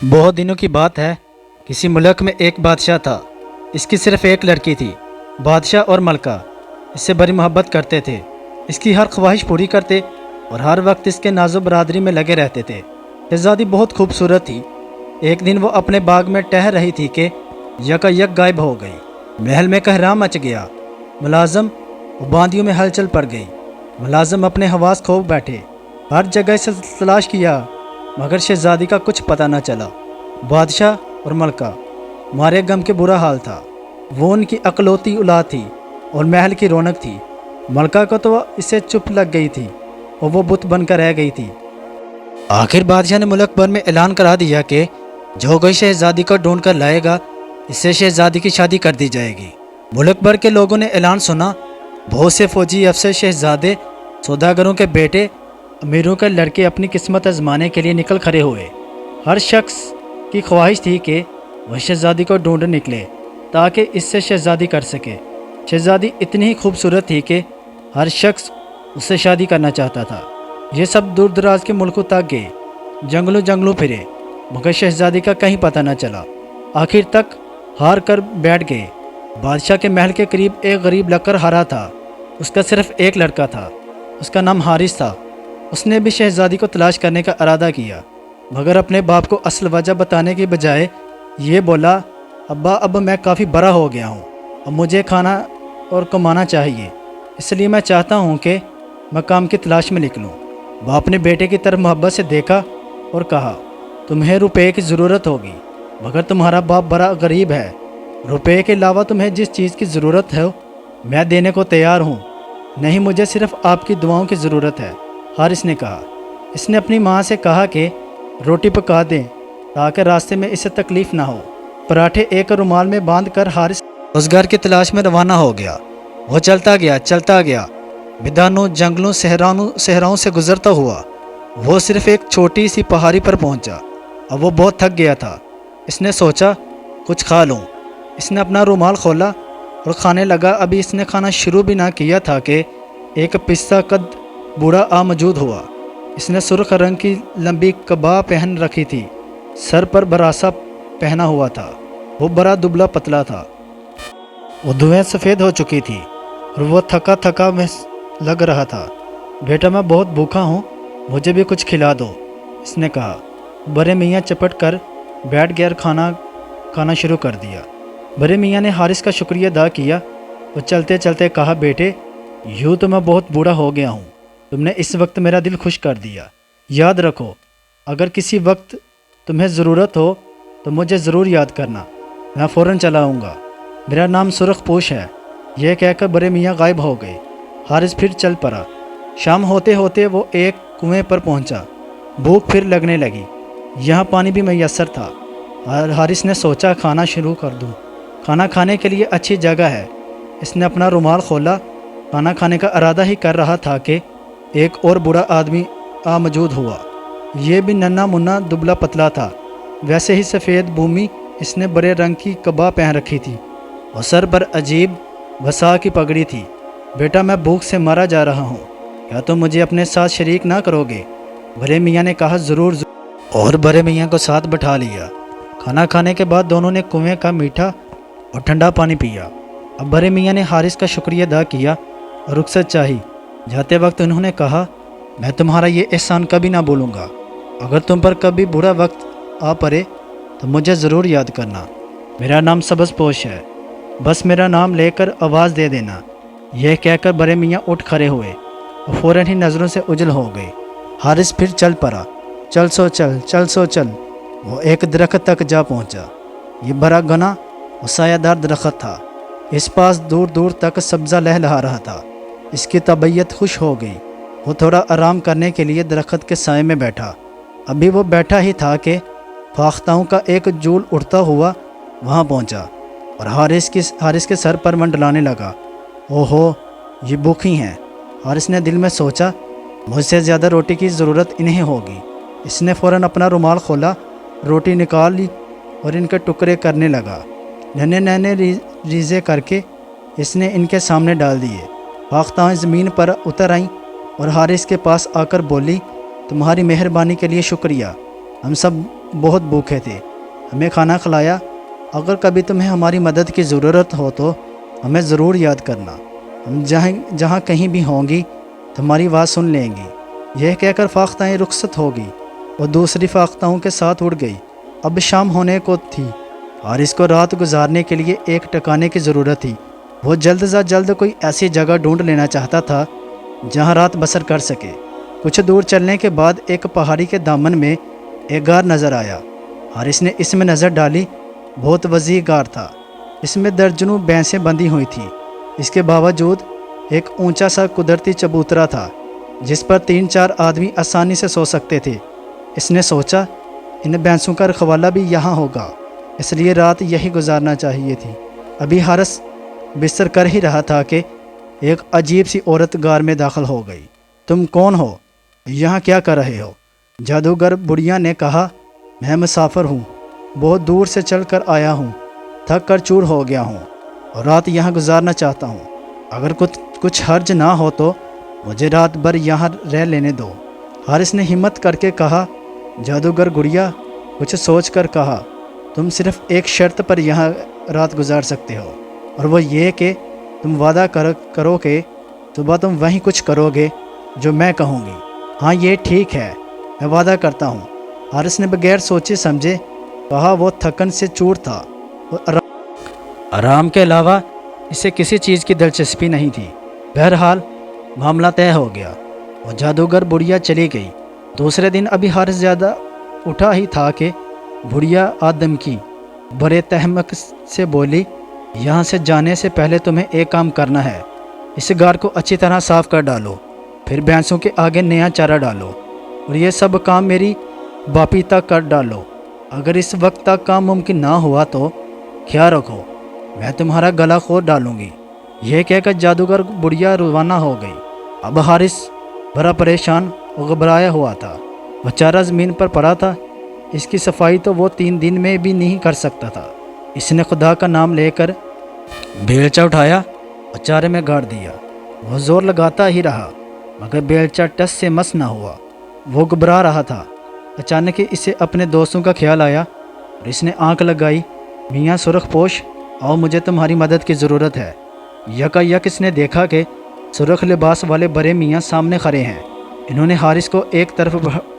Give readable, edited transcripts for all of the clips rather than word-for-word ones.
بہت دنوں کی بات ہے، کسی ملک میں ایک بادشاہ تھا۔ اس کی صرف ایک لڑکی تھی۔ بادشاہ اور ملکہ اس سے بڑی محبت کرتے تھے، اس کی ہر خواہش پوری کرتے اور ہر وقت اس کے ناز و برادری میں لگے رہتے تھے۔ شہزادی بہت خوبصورت تھی۔ ایک دن وہ اپنے باغ میں ٹہل رہی تھی کہ یکا یک غائب ہو گئی۔ محل میں کہرام مچ گیا۔ ملازم و باندیوں میں ہلچل پڑ گئی۔ ملازم اپنے حواس کھو بیٹھے، ہر جگہ سے تلاش کیا مگر شہزادی کا کچھ پتہ نہ چلا۔ بادشاہ اور ملکہ مارے غم کے برا حال تھا۔ وہ ان کی اکلوتی اولاد تھی اور محل کی رونق تھی۔ ملکہ کو تو اسے چپ لگ گئی تھی اور وہ بت بن کر رہ گئی تھی۔ آخر بادشاہ نے ملک بھر میں اعلان کرا دیا کہ جو کوئی شہزادی کو ڈھونڈ کر لائے گا اس سے شہزادی کی شادی کر دی جائے گی۔ ملک بھر کے لوگوں نے اعلان سنا۔ بہت سے فوجی افسر، شہزادے، سوداگروں کے بیٹے، امیروں کے لڑکے اپنی قسمت آزمانے کے لیے نکل کھڑے ہوئے۔ ہر شخص کی خواہش تھی کہ وہ شہزادی کو ڈھونڈ نکلے تاکہ اس سے شہزادی کر سکے۔ شہزادی اتنی ہی خوبصورت تھی کہ ہر شخص اس سے شادی کرنا چاہتا تھا۔ یہ سب دور دراز کے ملکوں تک گئے، جنگلوں پھرے مگر شہزادی کا کہیں پتہ نہ چلا۔ آخر تک ہار کر بیٹھ گئے۔ بادشاہ کے محل کے قریب ایک غریب لکڑ ہارا تھا۔ اس کا صرف ایک لڑکا تھا، اس کا نام حارث تھا۔ اس نے بھی شہزادی کو تلاش کرنے کا ارادہ کیا مگر اپنے باپ کو اصل وجہ بتانے کی بجائے یہ بولا، ابا اب میں کافی بڑا ہو گیا ہوں، اب مجھے کھانا اور کمانا چاہیے، اس لیے میں چاہتا ہوں کہ میں کام کی تلاش میں نکلوں۔ باپ نے بیٹے کی طرف محبت سے دیکھا اور کہا، تمہیں روپے کی ضرورت ہوگی مگر تمہارا باپ بڑا غریب ہے۔ روپے کے علاوہ تمہیں جس چیز کی ضرورت ہے میں دینے کو تیار ہوں، نہیں مجھے صرف آپ کی دعاؤں کی ضرورت ہے۔ حارث نے کہا۔ اس نے اپنی ماں سے کہا کہ روٹی پکا دیں تاکہ راستے میں اسے تکلیف نہ ہو۔ پراٹھے ایک رومال میں باندھ کر حارث اس گھر کی تلاش میں روانہ ہو گیا۔ وہ چلتا گیا میدانوں، جنگلوں، صحراؤں سے گزرتا ہوا وہ صرف ایک چھوٹی سی پہاڑی پر پہنچا۔ اب وہ بہت تھک گیا تھا۔ اس نے سوچا کچھ کھا لوں۔ اس نے اپنا رومال کھولا اور کھانے لگا۔ ابھی اس نے کھانا شروع بھی نہ کیا تھا کہ ایک پستہ قد بوڑھا آ موجود ہوا۔ اس نے سرخ رنگ کی لمبی قبا پہن رکھی تھی، سر پر براسا پہنا ہوا تھا۔ وہ بڑا دبلا پتلا تھا، وہ دھویں سفید ہو چکی تھی اور وہ تھکا لگ رہا تھا۔ بیٹا میں بہت بھوکا ہوں، مجھے بھی کچھ کھلا دو، اس نے کہا۔ بڑے میاں چپٹ کر بیٹھ گیا اور کھانا شروع کر دیا۔ بڑے میاں نے حارث کا شکریہ ادا کیا اور چلتے چلتے کہا، بیٹے یوں تو میں بہت بوڑھا ہو گیا ہوں، تم نے اس وقت میرا دل خوش کر دیا۔ یاد رکھو اگر کسی وقت تمہیں ضرورت ہو تو مجھے ضرور یاد کرنا، میں فوراً چلا آؤں گا۔ میرا نام سرخ پوش ہے۔ یہ کہہ کر بڑے میاں غائب ہو گئے۔ حارث پھر چل پڑا۔ شام ہوتے ہوتے وہ ایک کنویں پر پہنچا۔ بھوک پھر لگنے لگی، یہاں پانی بھی میسر تھا۔ حارث نے سوچا کھانا شروع کر دوں، کھانا کھانے کے لیے اچھی جگہ ہے۔ اس نے اپنا رومال کھولا، کھانا کھانے کا ارادہ ہی کر رہا تھا کہ ایک اور بوڑھا آدمی موجود ہوا۔ یہ بھی ننا منا دبلا پتلا تھا، ویسے ہی سفید بھومی۔ اس نے بڑے رنگ کی قبا پہن رکھی تھی اور سر پر عجیب وسا کی پگڑی تھی۔ بیٹا میں بھوک سے مارا جا رہا ہوں، کیا تم مجھے اپنے ساتھ شریک نہ کرو گے؟ بڑے میاں نے کہا، ضرور۔ اور بڑے میاں کو ساتھ بٹھا لیا۔ کھانا کھانے کے بعد دونوں نے کنویں کا میٹھا اور ٹھنڈا پانی پیا۔ اب بڑے میاں نے حارث کا شکریہ ادا کیا اور رخصت چاہی۔ جاتے وقت انہوں نے کہا، میں تمہارا یہ احسان کبھی نہ بھولوں گا۔ اگر تم پر کبھی برا وقت آ پڑے تو مجھے ضرور یاد کرنا۔ میرا نام سبز پوش ہے، بس میرا نام لے کر آواز دے دینا۔ یہ کہہ کر بڑے میاں اٹھ کھڑے ہوئے اور فوراً ہی نظروں سے اوجھل ہو گئے۔ حارث پھر چل پڑا۔ چل سو چل۔ وہ ایک درخت تک جا پہنچا۔ یہ بڑا گھنا اور سایہ دار درخت تھا۔ اس پاس دور دور تک سبزہ لہلہا رہا تھا۔ اس کی طبیعت خوش ہو گئی۔ وہ تھوڑا آرام کرنے کے لیے درخت کے سائے میں بیٹھا۔ ابھی وہ بیٹھا ہی تھا کہ فاختاؤں کا ایک جول اڑتا ہوا وہاں پہنچا اور حارث کے سر پر منڈلانے لگا۔ اوہو یہ بھوکی ہیں۔ حارث نے دل میں سوچا، مجھ سے زیادہ روٹی کی ضرورت انہیں ہوگی۔ اس نے فوراً اپنا رومال کھولا، روٹی نکال لی اور ان کے ٹکڑے کرنے لگا۔ ننے ریزے کر کے اس نے ان کے سامنے ڈال دیے۔ فاختائیں زمین پر اتر آئیں اور حارث کے پاس آ کر بولی، تمہاری مہربانی کے لیے شکریہ، ہم سب بہت بھوکے تھے، ہمیں کھانا کھلایا۔ اگر کبھی تمہیں ہماری مدد کی ضرورت ہو تو ہمیں ضرور یاد کرنا، ہم جہاں کہیں بھی ہوں گی تمہاری آواز سن لیں گی۔ یہ کہہ کر فاختائیں رخصت ہو گئی اور دوسری فاختاؤں کے ساتھ اڑ گئی۔ اب شام ہونے کو تھی، حارث کو رات گزارنے کے لیے ایک ٹھکانے کی ضرورت تھی۔ وہ جلد از جلد کوئی ایسی جگہ ڈھونڈ لینا چاہتا تھا جہاں رات بسر کر سکے۔ کچھ دور چلنے کے بعد ایک پہاڑی کے دامن میں ایک غار نظر آیا۔ حارث نے اس میں نظر ڈالی، بہت وسیع غار تھا، اس میں درجنوں بھینسیں بندھی ہوئی تھیں۔ اس کے باوجود ایک اونچا سا قدرتی چبوترا تھا جس پر 3-4 آدمی آسانی سے سو سکتے تھے۔ اس نے سوچا ان بھینسوں کا رکھوالا بھی یہاں ہوگا، اس لیے رات یہی گزارنا چاہیے تھی۔ ابھی حارث بستر کر ہی رہا تھا کہ ایک عجیب سی عورت غار میں داخل ہو گئی۔ تم کون ہو؟ یہاں کیا کر رہے ہو؟ جادوگر بڑھیا نے کہا، میں مسافر ہوں، بہت دور سے چل کر آیا ہوں، تھک کر چور ہو گیا ہوں اور رات یہاں گزارنا چاہتا ہوں۔ اگر کچھ حرج نہ ہو تو مجھے رات بھر یہاں رہ لینے دو۔ حارث نے ہمت کر کے کہا، جادوگر گڑیا کچھ سوچ کر کہا، تم صرف ایک شرط پر یہاں رات گزار سکتے ہو، اور وہ یہ کہ تم وعدہ کرو کہ صبح تم وہیں کچھ کرو گے جو میں کہوں گی۔ ہاں یہ ٹھیک ہے، میں وعدہ کرتا ہوں۔ حارث نے بغیر سوچے سمجھے کہا۔ وہ تھکن سے چور تھا اور آرام کے علاوہ اسے کسی چیز کی دلچسپی نہیں تھی۔ بہرحال معاملہ طے ہو گیا اور جادوگر بڑھیا چلی گئی۔ دوسرے دن ابھی حارث زیادہ اٹھا ہی تھا کہ بڑھیا آدم کی بڑے تہمت سے بولی، یہاں سے جانے سے پہلے تمہیں ایک کام کرنا ہے، اس غار کو اچھی طرح صاف کر ڈالو، پھر بھینسوں کے آگے نیا چارہ ڈالو اور یہ سب کام میری باپی تک کر ڈالو۔ اگر اس وقت تک کام ممکن نہ ہوا تو خیال رکھو میں تمہارا گلا کھود ڈالوں گی۔ یہ کہہ کر جادوگر بڑھیا روانہ ہو گئی۔ اب حارث بڑا پریشان اور گھبرایا ہوا تھا، وہ چارہ زمین پر پڑا تھا، اس کی صفائی تو وہ 3 دن میں بھی نہیں کر سکتا تھا۔ اس نے خدا کا نام لے کر بیلچہ اٹھایا اور چارے میں گاڑ دیا۔ وہ زور لگاتا ہی رہا مگر بیلچہ ٹس سے مس نہ ہوا۔ وہ گھبرا رہا تھا۔ اچانک اسے اپنے دوستوں کا خیال آیا اور اس نے آنکھ لگائی، میاں سرخ پوش، آؤ مجھے تمہاری مدد کی ضرورت ہے۔ یکا یک اس نے دیکھا کہ سرخ لباس والے بڑے میاں سامنے کھڑے ہیں۔ انہوں نے حارث کو ایک طرف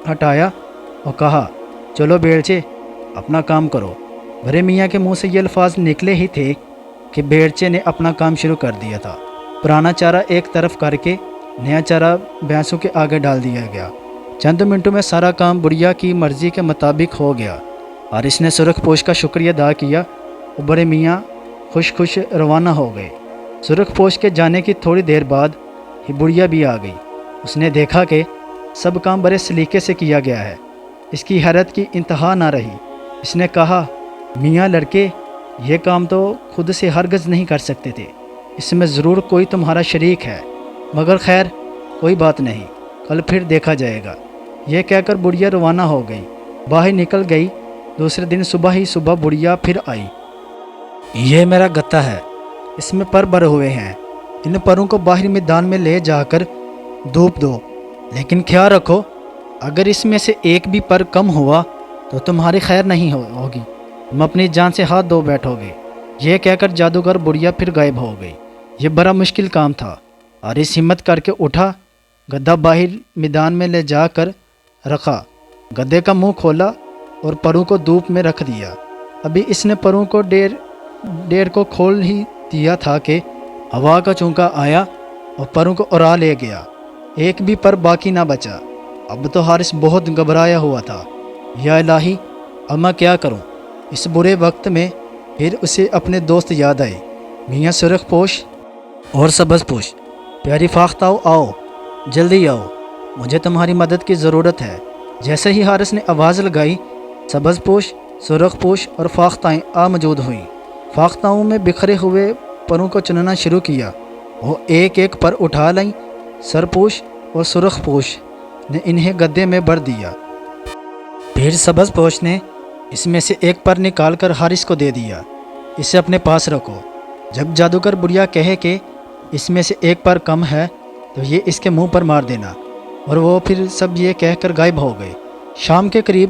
ہٹایا اور کہا، چلو بیلچے اپنا کام کرو۔ بڑے میاں کے منہ سے یہ الفاظ نکلے ہی تھے کہ بیلچے نے اپنا کام شروع کر دیا تھا۔ پرانا چارہ ایک طرف کر کے نیا چارہ بھینسوں کے آگے ڈال دیا گیا۔ چند منٹوں میں سارا کام بڑھیا کی مرضی کے مطابق ہو گیا۔ حارث نے سرخ پوش کا شکریہ ادا کیا اور بڑے میاں خوش روانہ ہو گئے۔ سرخ پوش کے جانے کی تھوڑی دیر بعد ہی بڑھیا بھی آ گئی۔ اس نے دیکھا کہ سب کام بڑے سلیقے سے کیا گیا ہے۔ اس کی حیرت کی انتہا نہ رہی۔ اس نے کہا، میاں لڑکے یہ کام تو خود سے ہرگز نہیں کر سکتے تھے، اس میں ضرور کوئی تمہارا شریک ہے، مگر خیر کوئی بات نہیں، کل پھر دیکھا جائے گا۔ یہ کہہ کر بڑھیا روانہ ہو گئی، باہر نکل گئی۔ دوسرے دن صبح بڑھیا پھر آئی۔ یہ میرا گتا ہے، اس میں پر بھرے ہوئے ہیں، ان پروں کو باہر میدان میں لے جا کر دھوپ دو، لیکن خیال رکھو اگر اس میں سے ایک بھی پر کم ہوا تو تمہاری خیر نہیں ہوگی، تم اپنی جان سے ہاتھ دھو بیٹھو گے۔ یہ کہہ کر جادوگر بڑھیا پھر غائب ہو گئی۔ یہ بڑا مشکل کام تھا۔ حارث ہمت کر کے اٹھا، گدھا باہر میدان میں لے جا کر رکھا، گدھے کا منہ کھولا اور پروں کو دھوپ میں رکھ دیا۔ ابھی اس نے پروں کو ڈیر کو کھول ہی دیا تھا کہ ہوا کا چونکا آیا اور پروں کو اڑا لے گیا، ایک بھی پر باقی نہ بچا۔ اب تو حارث بہت گھبرایا ہوا تھا۔ یا الہی اب میں کیا کروں؟ اس برے وقت میں پھر اسے اپنے دوست یاد آئے، میاں سرخ پوش اور سبز پوش۔ پیاری فاختاؤ آؤ، جلدی آؤ، مجھے تمہاری مدد کی ضرورت ہے۔ جیسے ہی حارث نے آواز لگائی، سبز پوش، سرخ پوش اور فاختائیں آ موجود ہوئیں۔ فاختاؤں میں بکھرے ہوئے پروں کو چننا شروع کیا۔ وہ ایک ایک پر اٹھا لائیں۔ سرپوش اور سرخ پوش نے انہیں گدے میں بھر دیا۔ پھر سبز پوش نے اس میں سے ایک پر نکال کر حارث کو دے دیا، اسے اپنے پاس رکھو۔ جب جادوگر بڑھیا کہے کہ اس میں سے ایک پر کم ہے تو یہ اس کے منہ پر مار دینا، اور وہ پھر سب یہ کہہ کر غائب ہو گئے۔ شام کے قریب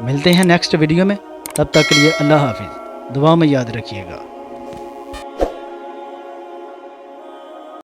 ملتے ہیں نیکسٹ ویڈیو میں، تب تک کے لیے اللہ حافظ، دعا میں یاد رکھیے گا۔